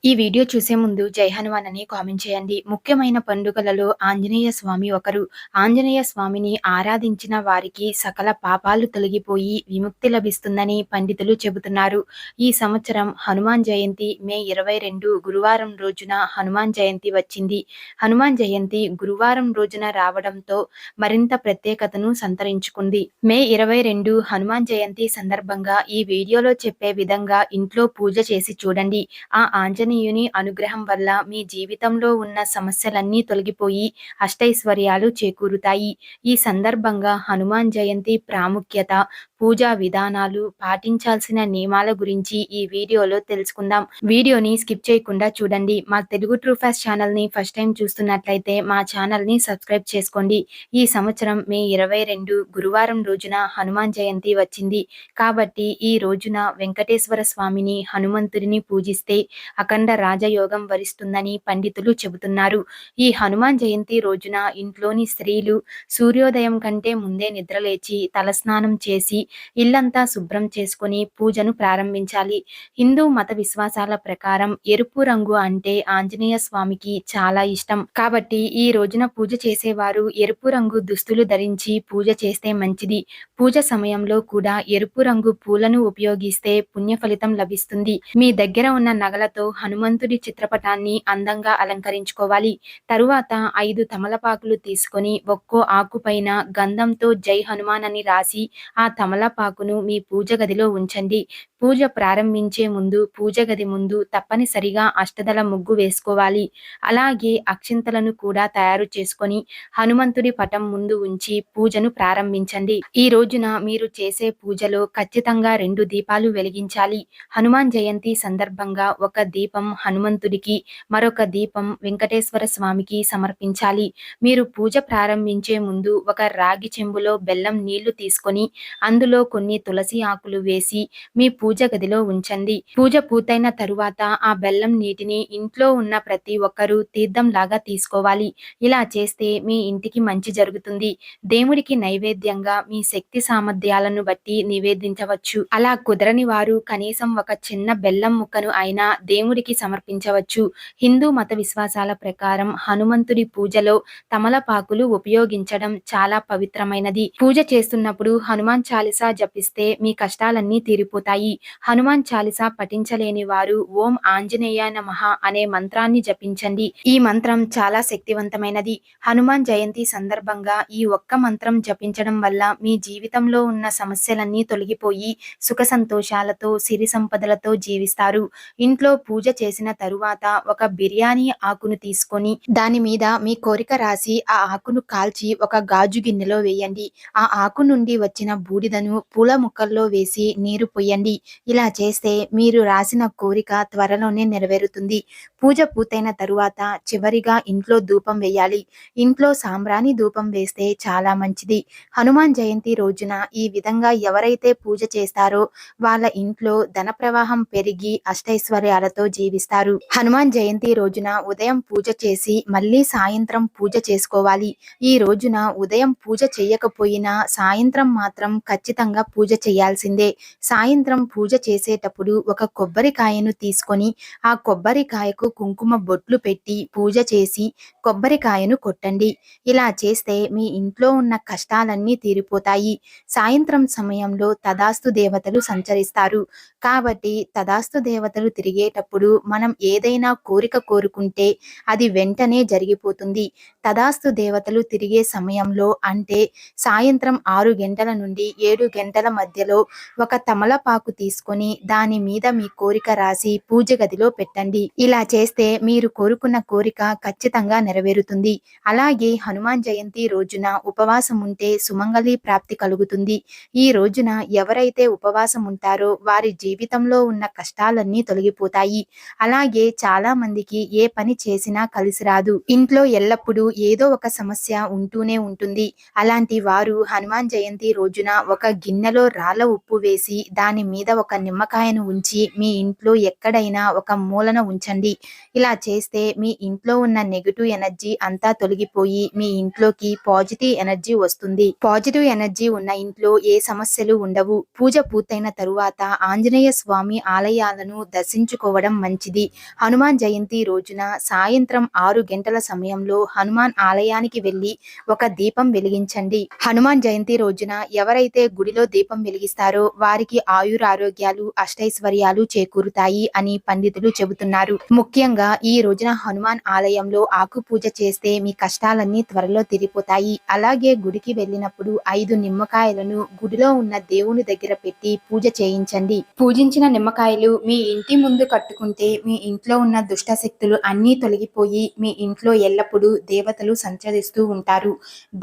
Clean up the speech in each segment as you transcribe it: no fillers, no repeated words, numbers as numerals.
ఈ వీడియో చూసే ముందు జై హనుమాన్ అని కామెంట్ చేయండి. ముఖ్యమైన పండుగలలో ఆంజనేయ స్వామి ఒకరు. ఆంజనేయ స్వామిని ఆరాధించిన వారికి సకల పాపాలు తొలగిపోయి విముక్తి లభిస్తుందని పండితులు చెబుతున్నారు. ఈ సంవత్సరం హనుమాన్ జయంతి మే 22 గురువారం రోజున హనుమాన్ జయంతి వచ్చింది. హనుమాన్ జయంతి గురువారం రోజున రావడంతో మరింత ప్రత్యేకతను సంతరించుకుంది. మే 22 హనుమాన్ జయంతి సందర్భంగా ఈ వీడియోలో చెప్పే విధంగా ఇంట్లో పూజ చేసి చూడండి. ఆ ఆంజనేయుని అనుగ్రహం వల్ల మీ జీవితంలో ఉన్న సమస్యలన్నీ తొలగిపోయి అష్టైశ్వర్యాలు చేకూరుతాయి. ఈ సందర్భంగా హనుమాన్ జయంతి ప్రాముఖ్యత, పూజా విధానాలు, పాటించాల్సిన నియమాల గురించి ఈ వీడియోలో తెలుసుకుందాం. వీడియోని స్కిప్ చేయకుండా చూడండి. మా తెలుగు ట్రూ ఫ్యాక్ట్స్ ఛానల్ని ఫస్ట్ టైం చూస్తున్నట్లయితే మా ఛానల్ని సబ్స్క్రైబ్ చేసుకోండి. ఈ సంవత్సరం మే 22 గురువారం రోజున హనుమాన్ జయంతి వచ్చింది. కాబట్టి ఈ రోజున వెంకటేశ్వర స్వామిని, హనుమంతుడిని పూజిస్తే అఖండ రాజయోగం వరిస్తుందని పండితులు చెబుతున్నారు. ఈ హనుమాన్ జయంతి రోజున ఇంట్లోని స్త్రీలు సూర్యోదయం కంటే ముందే నిద్రలేచి తలస్నానం చేసి ఇల్లంతా శుభ్రం చేసుకొని పూజను ప్రారంభించాలి. హిందూ మత విశ్వాసాల ప్రకారం ఎరుపు రంగు అంటే ఆంజనేయ స్వామికి చాలా ఇష్టం. కాబట్టి ఈ రోజున పూజ చేసేవారు ఎరుపు రంగు దుస్తులు ధరించి పూజ చేస్తే మంచిది. పూజ సమయంలో కూడా ఎరుపు రంగు పూలను ఉపయోగిస్తే పుణ్య ఫలితం లభిస్తుంది. మీ దగ్గర ఉన్న నగలతో హనుమంతుడి చిత్రపటాన్ని అందంగా అలంకరించుకోవాలి. తరువాత 5 తమలపాకులు తీసుకొని ఒక్కో ఆకుపైన గంధంతో జై హనుమాన్ అని రాసి ఆ తమలపాకును మీ పూజ గదిలో ఉంచండి. పూజ ప్రారంభించే ముందు పూజ గది ముందు తప్పనిసరిగా అష్టదళ ముగ్గు వేసుకోవాలి. అలాగే అక్షింతలను కూడా తయారు చేసుకొని హనుమంతుడి పటం ముందు ఉంచి పూజను ప్రారంభించండి. ఈ రోజున మీరు చేసే పూజలో ఖచ్చితంగా 2 దీపాలు వెలిగించాలి. హనుమాన్ జయంతి సందర్భంగా ఒక దీపం హనుమంతుడికి, మరొక దీపం వెంకటేశ్వర స్వామికి సమర్పించాలి. మీరు పూజ ప్రారంభించే ముందు ఒక రాగి చెంబులో బెల్లం నీళ్లు తీసుకొని అందులో కొన్ని తులసి ఆకులు వేసి మీ పూజ గదిలో ఉంచండి. పూజ పూర్తయిన తరువాత ఆ బెల్లం నీటిని ఇంట్లో ఉన్న ప్రతి ఒక్కరూ తీర్థంలాగా తీసుకోవాలి. ఇలా చేస్తే మీ ఇంటికి మంచి జరుగుతుంది. దేవుడికి నైవేద్యంగా మీ శక్తి సామర్థ్యాలను బట్టి నివేదించవచ్చు. అలా కుదరని వారు కనీసం ఒక చిన్న బెల్లం ముక్కను అయినా దేవుడికి సమర్పించవచ్చు. హిందూ మత విశ్వాసాల ప్రకారం హనుమంతుడి పూజలో తమలపాకులు ఉపయోగించడం చాలా పవిత్రమైనది. పూజ చేస్తున్నప్పుడు హనుమాన్ చాలీసా జపిస్తే మీ కష్టాలన్నీ తీరిపోతాయి. హనుమాన్ చాలీసా పఠించలేని వారు ఓం ఆంజనేయాయ నమః అనే మంత్రాన్ని జపించండి. ఈ మంత్రం చాలా శక్తివంతమైనది. హనుమాన్ జయంతి సందర్భంగా ఈ ఒక్క మంత్రం జపించడం వల్ల మీ జీవితంలో ఉన్న సమస్యలన్నీ తొలగిపోయి సుఖ సంతోషాలతో, సిరి సంపదలతో జీవిస్తారు. ఇంట్లో పూజ చేసిన తరువాత ఒక బిర్యానీ ఆకును తీసుకొని దాని మీద మీ కోరిక రాసి ఆ ఆకును కాల్చి ఒక గాజు గిన్నెలో వేయండి. ఆ ఆకు నుండి వచ్చిన బూడిదను పూల మొక్కల్లో వేసి నీరు పొయ్యండి. ఇలా చేస్తే మీరు రాసిన కోరిక త్వరలోనే నెరవేరుతుంది. పూజ పూర్తయిన తరువాత చివరిగా ఇంట్లో ధూపం వేయాలి. ఇంట్లో సాంబ్రాణి ధూపం వేస్తే చాలా మంచిది. హనుమాన్ జయంతి రోజున ఈ విధంగా ఎవరైతే పూజ చేస్తారో వాళ్ళ ఇంట్లో ధన ప్రవాహం పెరిగి అష్టైశ్వర్యాలతో జీవిస్తారు. హనుమాన్ జయంతి రోజున ఉదయం పూజ చేసి మళ్ళీ సాయంత్రం పూజ చేసుకోవాలి. ఈ రోజున ఉదయం పూజ చేయకపోయినా సాయంత్రం మాత్రం ఖచ్చితంగా పూజ చేయాల్సిందే. సాయంత్రం పూజ చేసేటప్పుడు ఒక కొబ్బరికాయను తీసుకొని ఆ కొబ్బరికాయకు కుంకుమ బొట్లు పెట్టి పూజ చేసి కొబ్బరికాయను కొట్టండి. ఇలా చేస్తే మీ ఇంట్లో ఉన్న కష్టాలన్నీ తీరిపోతాయి. సాయంత్రం సమయంలో తదాస్తు దేవతలు సంచరిస్తారు. కాబట్టి తదాస్తు దేవతలు తిరిగేటప్పుడు మనం ఏదైనా కోరిక కోరుకుంటే అది వెంటనే జరిగిపోతుంది. తదాస్తు దేవతలు తిరిగే సమయంలో అంటే సాయంత్రం 6 గంటల నుండి 7 గంటల మధ్యలో ఒక తమలపాకు తీసుకొని దాని మీద మీ కోరిక రాసి పూజ గదిలో పెట్టండి. ఇలా చేస్తే మీరు కోరుకున్న కోరిక ఖచ్చితంగా నెరవేరుతుంది. అలాగే హనుమాన్ జయంతి రోజున ఉపవాసం ఉంటే సుమంగళి ప్రాప్తి కలుగుతుంది. ఈ రోజున ఎవరైతే ఉపవాసం ఉంటారో వారి జీవితంలో ఉన్న కష్టాలన్నీ తొలగిపోతాయి. అలాగే చాలా మందికి ఏ పని చేసినా కలిసి రాదు. ఇంట్లో ఎల్లప్పుడూ ఏదో ఒక సమస్య ఉంటూనే ఉంటుంది. అలాంటి వారు హనుమాన్ జయంతి రోజున ఒక గిన్నెలో రాళ్ళ ఉప్పు వేసి దాని మీద ఒక నిమ్మకాయను ఉంచి మీ ఇంట్లో ఎక్కడైనా ఒక మూలన ఉంచండి. ఇలా చేస్తే మీ ఇంట్లో ఉన్న నెగటివ్ ఎనర్జీ అంతా తొలగిపోయి మీ ఇంట్లోకి పాజిటివ్ ఎనర్జీ వస్తుంది. పాజిటివ్ ఎనర్జీ ఉన్న ఇంట్లో ఏ సమస్యలు ఉండవు. పూజ పూర్తయిన తరువాత ఆంజనేయ స్వామి ఆలయాలను దర్శించుకోవడం మంచిది. హనుమాన్ జయంతి రోజున సాయంత్రం 6 గంటల సమయంలో హనుమాన్ ఆలయానికి వెళ్లి ఒక దీపం వెలిగించండి. హనుమాన్ జయంతి రోజున ఎవరైతే గుడిలో దీపం వెలిగిస్తారో వారికి ఆయురారోగ్యాలు, అష్టైశ్వర్యాలు చేకూరుతాయి అని పండితులు చెబుతున్నారు. ముఖ్యంగా ఈ రోజున హనుమాన్ ఆలయంలో ఆకు పూజ చేస్తే మీ కష్టాలన్నీ త్వరలో తీరిపోతాయి. అలాగే గుడికి వెళ్ళినప్పుడు 5 నిమ్మకాయలను గుడిలో ఉన్న దేవుని దగ్గర పెట్టి పూజ చేయించండి. పూజించిన నిమ్మకాయలు మీ ఇంటి ముందు కట్టుకుంటే మీ ఇంట్లో ఉన్న దుష్ట శక్తులు అన్నీ తొలగిపోయి మీ ఇంట్లో ఎల్లప్పుడూ దేవతలు సంచరిస్తూ ఉంటారు.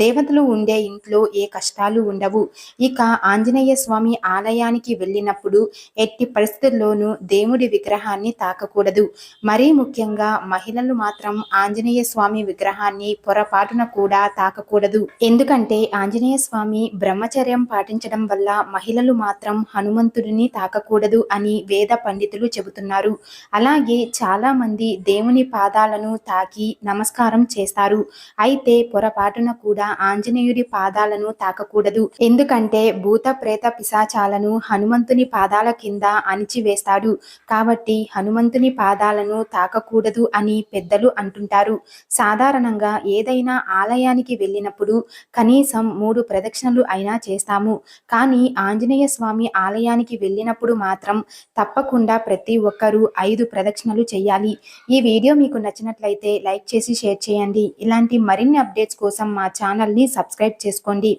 దేవతలు ఉండే ఇంట్లో ఏ కష్టాలు ఉండవు. ఇక ఆంజనేయ స్వామి ఆలయానికి వెళ్ళినప్పుడు ఎట్టి పరిస్థితుల్లోనూ దేవుడి విగ్రహాన్ని తాకకూడదు. మరీ ముఖ్యంగా మహిళలు మాత్రం ఆంజనేయ స్వామి విగ్రహాన్ని పొరపాటున కూడా తాకకూడదు. ఎందుకంటే ఆంజనేయ స్వామి బ్రహ్మచర్యం పాటించడం వల్ల మహిళలు మాత్రం హనుమంతుడిని తాకకూడదు అని వేద పండితులు చెబుతున్నారు. అలాగే చాలా మంది దేవుని పాదాలను తాకి నమస్కారం చేస్తారు. అయితే పొరపాటున కూడా ఆంజనేయుడి పాదాలను తాకకూడదు. ఎందుకంటే భూత ప్రేత పిశాచాలను హనుమంతుని పాదాల కింద అణిచివేస్తాడు. కాబట్టి హనుమంతుని పాదాలను తాకకూడదు అని పెద్దలు అంటుంటారు. సాధారణంగా ఏదైనా ఆలయానికి వెళ్ళినప్పుడు కనీసం 3 ప్రదక్షిణలు అయినా చేస్తాము. కానీ ఆంజనేయ స్వామి ఆలయానికి వెళ్ళినప్పుడు మాత్రం తప్పకుండా ప్రతి ఒక్కరూ 5 ప్రదక్షిణలు చేయాలి. ఈ వీడియో మీకు నచ్చినట్లయితే లైక్ చేసి షేర్ చేయండి. ఇలాంటి మరిన్ని అప్డేట్స్ కోసం మా ఛానల్ని సబ్స్క్రైబ్ చేసుకోండి.